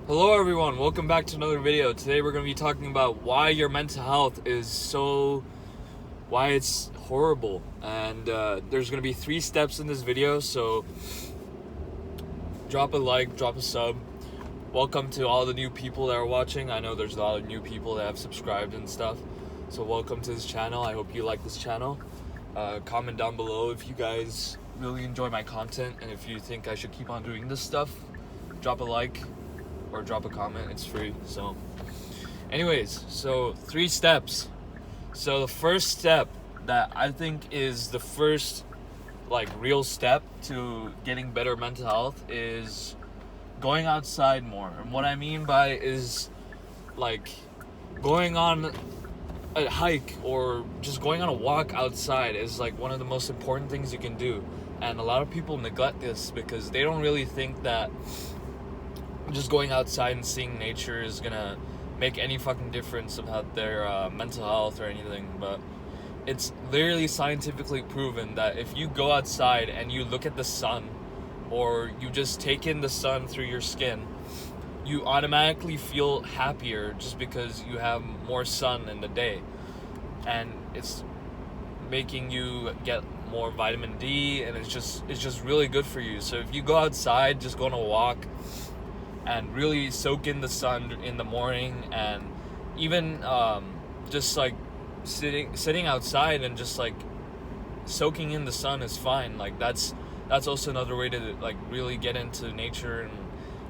Hello everyone, welcome back to another video. Today we're going to be talking about why your mental health why it's horrible. And there's going to be 3 steps in this video, so drop a like, drop a sub. Welcome to all the new people that are watching. I know there's a lot of new people that have subscribed and stuff. So welcome to this channel. I hope you like this channel. Comment down below if you guys really enjoy my content and if you think I should keep on doing this stuff. Drop a like or drop a comment. It's free. So anyways, so 3 steps. So the first step that I think is the first real step to getting better mental health is going outside more. And what I mean by is going on a hike or just going on a walk outside is one of the most important things you can do. And a lot of people neglect this because they don't really think that just going outside and seeing nature is gonna make any fucking difference about their mental health or anything. But it's literally scientifically proven that if you go outside and you look at the sun, or you just take in the sun through your skin, you automatically feel happier just because you have more sun in the day, and it's making you get more vitamin D, and it's just really good for you. So if you go outside, just go on a walk and really soak in the sun in the morning, and even just sitting outside and just soaking in the sun is fine. That's also another way to really get into nature and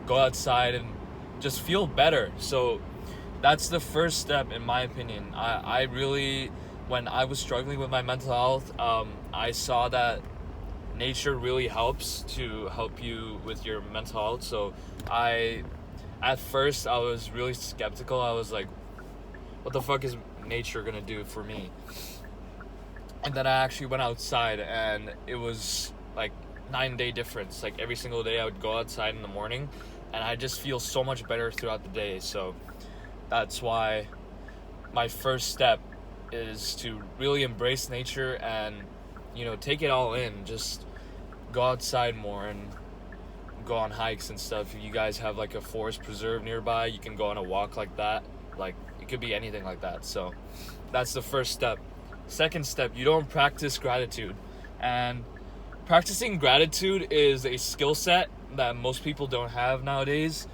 go outside and just feel better. So that's the first step, in my opinion. I really, when I was struggling with my mental health, I saw that nature really helps to help you with your mental health. So at first I was really skeptical. I was like, what the fuck is nature gonna do for me? And then I actually went outside, and it was 9-day difference. Every single day I would go outside in the morning, and I just feel so much better throughout the day. So that's why my first step is to really embrace nature and take it all in. Just go outside more and go on hikes and stuff. If you guys have a forest preserve nearby, you can go on a walk like that. It could be anything like that. So that's the first step. Second step, you don't practice gratitude. And practicing gratitude is a skill set that most people don't have nowadays,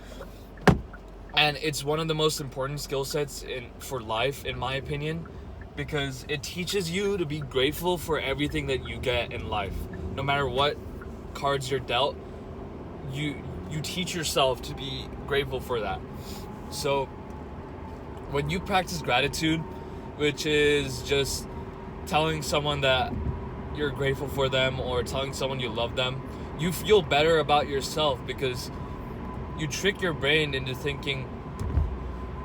and it's one of the most important skill sets for life, in my opinion, because it teaches you to be grateful for everything that you get in life. No matter what cards you're dealt, you teach yourself to be grateful for that. So when you practice gratitude, which is just telling someone that you're grateful for them or telling someone you love them, you feel better about yourself because you trick your brain into thinking,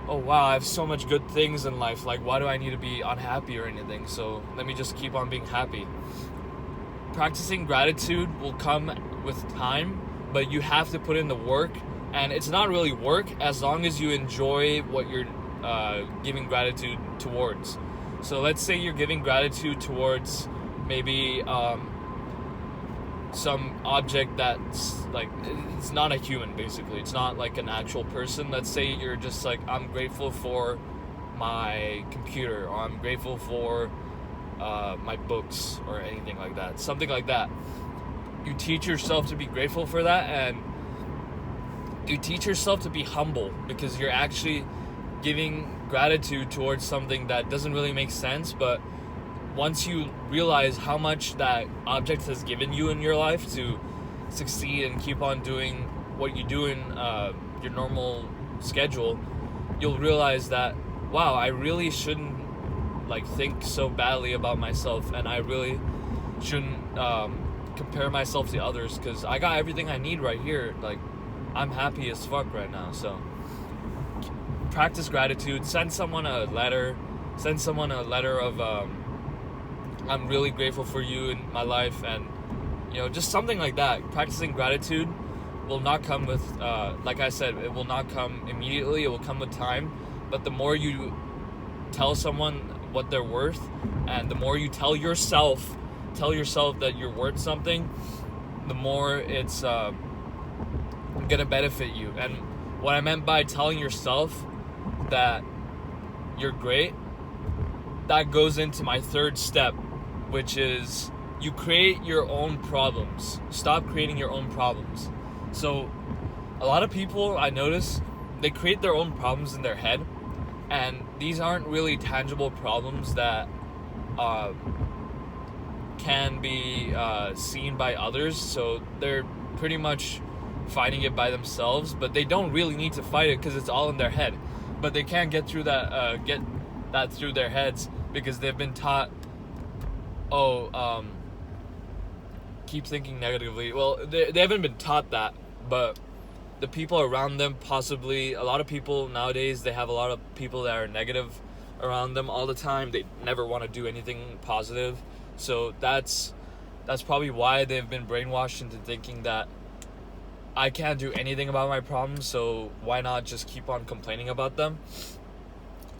oh wow, I have so much good things in life, why do I need to be unhappy or anything? So let me just keep on being happy. Practicing gratitude will come with time, but you have to put in the work, and it's not really work as long as you enjoy what you're giving gratitude towards. So let's say you're giving gratitude towards maybe some object that's it's not a human, basically. It's not an actual person. Let's say you're just I'm grateful for my computer, or I'm grateful for my books, or anything like that. Something like that. You teach yourself to be grateful for that, and you teach yourself to be humble, because you're actually giving gratitude towards something that doesn't really make sense. But once you realize how much that object has given you in your life to succeed and keep on doing what you do in your normal schedule, you'll realize that, wow, I really shouldn't think so badly about myself, and I really shouldn't compare myself to others, because I got everything I need right here. I'm happy as fuck right now. So practice gratitude. Send someone a letter of I'm really grateful for you in my life, and just something like that. Practicing gratitude will not come with like I said, it will not come immediately. It will come with time. But the more you tell someone what they're worth, and the more you tell yourself that you're worth something, the more it's gonna benefit you. And what I meant by telling yourself that you're great, that goes into my third step, which is you create your own problems. Stop creating your own problems. So a lot of people, I notice, they create their own problems in their head, and these aren't really tangible problems that can be seen by others, so they're pretty much fighting it by themselves, but they don't really need to fight it because it's all in their head. But they can't get through that through their heads because they've been taught, keep thinking negatively. Well, they haven't been taught that, but the people around them, possibly a lot of people nowadays, they have a lot of people that are negative around them all the time. They never want to do anything positive. So that's probably why they've been brainwashed into thinking that I can't do anything about my problems, so why not just keep on complaining about them?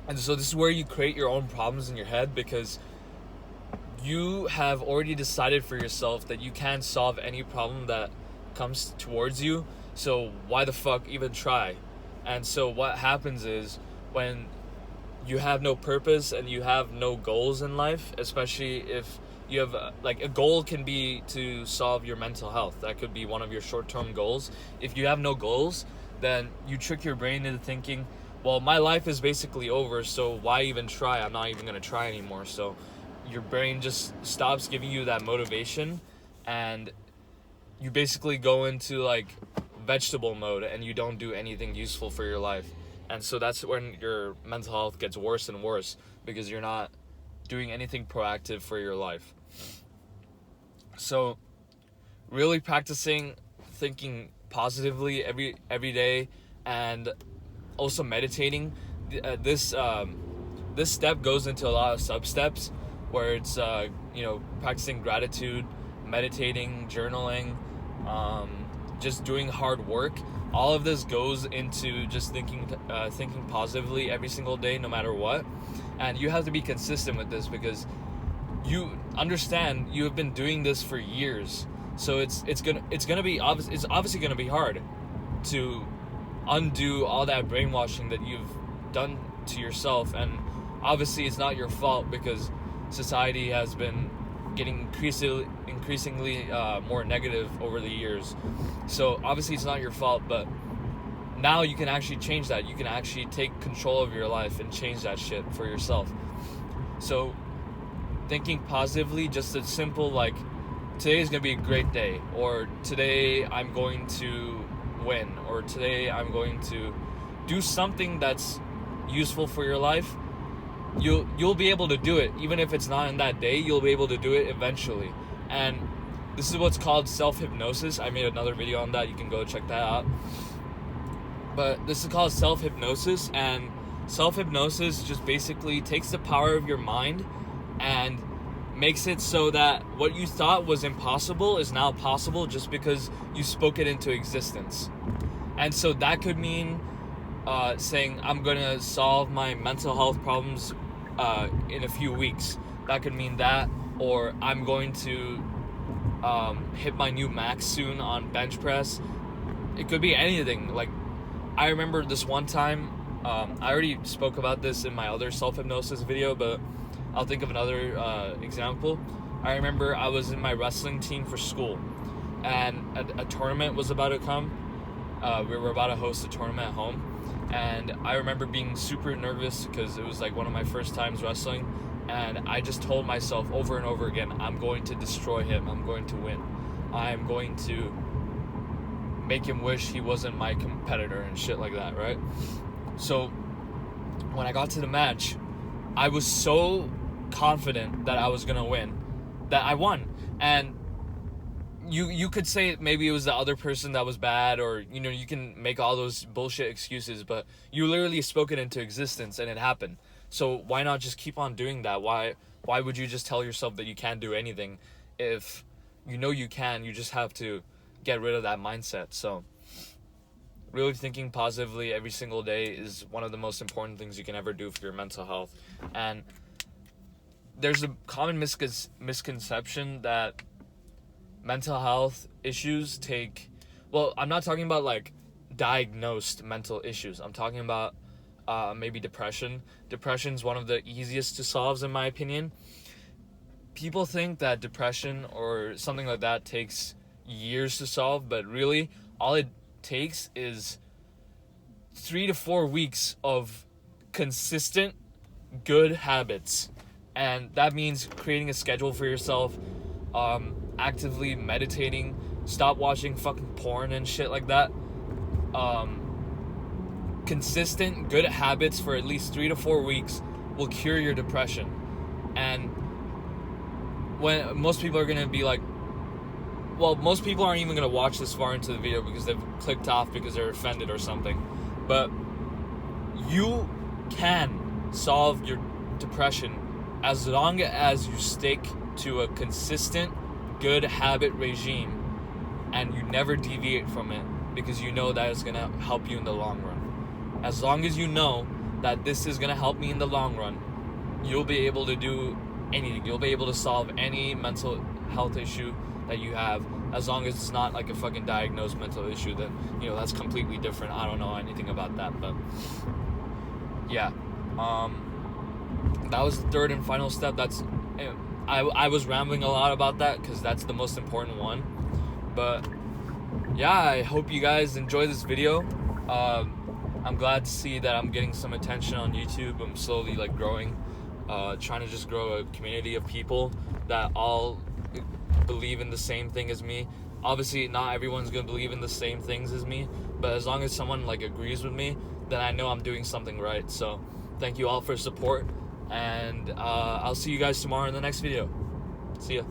And so this is where you create your own problems in your head, because you have already decided for yourself that you can't solve any problem that comes towards you, so why the fuck even try? And so what happens is, when you have no purpose and you have no goals in life, especially if you have a goal can be to solve your mental health. That could be one of your short-term goals. If you have no goals, then you trick your brain into thinking, well, my life is basically over, so why even try? I'm not even going to try anymore. So your brain just stops giving you that motivation, and you basically go into like vegetable mode and you don't do anything useful for your life. And so that's when your mental health gets worse and worse, because you're not doing anything proactive for your life. So really practicing thinking positively every day, and also meditating. This step goes into a lot of sub steps, where it's practicing gratitude, meditating, journaling, just doing hard work. All of this goes into just thinking positively every single day, no matter what. And you have to be consistent with this, because you understand you have been doing this for years. So it's obviously gonna be hard to undo all that brainwashing that you've done to yourself. And obviously it's not your fault, because society has been getting increasingly more negative over the years. So obviously it's not your fault, but now you can actually change that. You can actually take control of your life and change that shit for yourself. So thinking positively, just a simple like, today is going to be a great day, or today I'm going to win, or today I'm going to do something that's useful for your life. You'll be able to do it. Even if it's not in that day, you'll be able to do it eventually. And this is what's called self-hypnosis. I made another video on that. You can go check that out. But this is called self-hypnosis, and self-hypnosis just basically takes the power of your mind and makes it so that what you thought was impossible is now possible, just because you spoke it into existence. And so that could mean saying, I'm going to solve my mental health problems in a few weeks. That could mean that. Or I'm going to hit my new max soon on bench press. It could be anything. Like, I remember this one time, I already spoke about this in my other self-hypnosis video, but I'll think of another example. I remember I was in my wrestling team for school, and a tournament was about to come. We were about to host a tournament at home, and I remember being super nervous because it was like one of my first times wrestling, and I just told myself over and over again, I'm going to destroy him, I'm going to win, I'm going to make him wish he wasn't my competitor and shit like that, right? So when I got to the match, I was so confident that I was gonna win that I won. And you could say maybe it was the other person that was bad, or you can make all those bullshit excuses, but you literally spoke it into existence and it happened. So why not just keep on doing that? Why would you just tell yourself that you can't do anything if you can? You just have to get rid of that mindset. So really thinking positively every single day is one of the most important things you can ever do for your mental health. And there's a common misconception that mental health issues take, well, I'm not talking about like diagnosed mental issues. I'm talking about maybe depression. Depression's one of the easiest to solve, in my opinion. People think that depression or something like that takes years to solve, but really all it takes is 3 to 4 weeks of consistent good habits. And that means creating a schedule for yourself, actively meditating, stop watching fucking porn and shit like that. Consistent good habits for at least 3 to 4 weeks will cure your depression. And when most people are gonna be like, well, most people aren't even gonna watch this far into the video because they've clicked off because they're offended or something. But you can solve your depression as long as you stick to a consistent good habit regime and you never deviate from it, because you know that it's gonna help you in the long run. As long as you know that this is gonna help me in the long run, you'll be able to do anything. You'll be able to solve any mental health issue that you have, as long as it's not like a fucking diagnosed mental issue. Then, you know, that's completely different. I don't know anything about that, but yeah. That was the third and final step. I was rambling a lot about that because that's the most important one. But yeah, I hope you guys enjoy this video. I'm glad to see that I'm getting some attention on YouTube. I'm slowly like growing, trying to just grow a community of people that all believe in the same thing as me. Obviously, not everyone's gonna believe in the same things as me, but as long as someone like agrees with me, then I know I'm doing something right. So thank you all for support, and I'll see you guys tomorrow in the next video. See ya.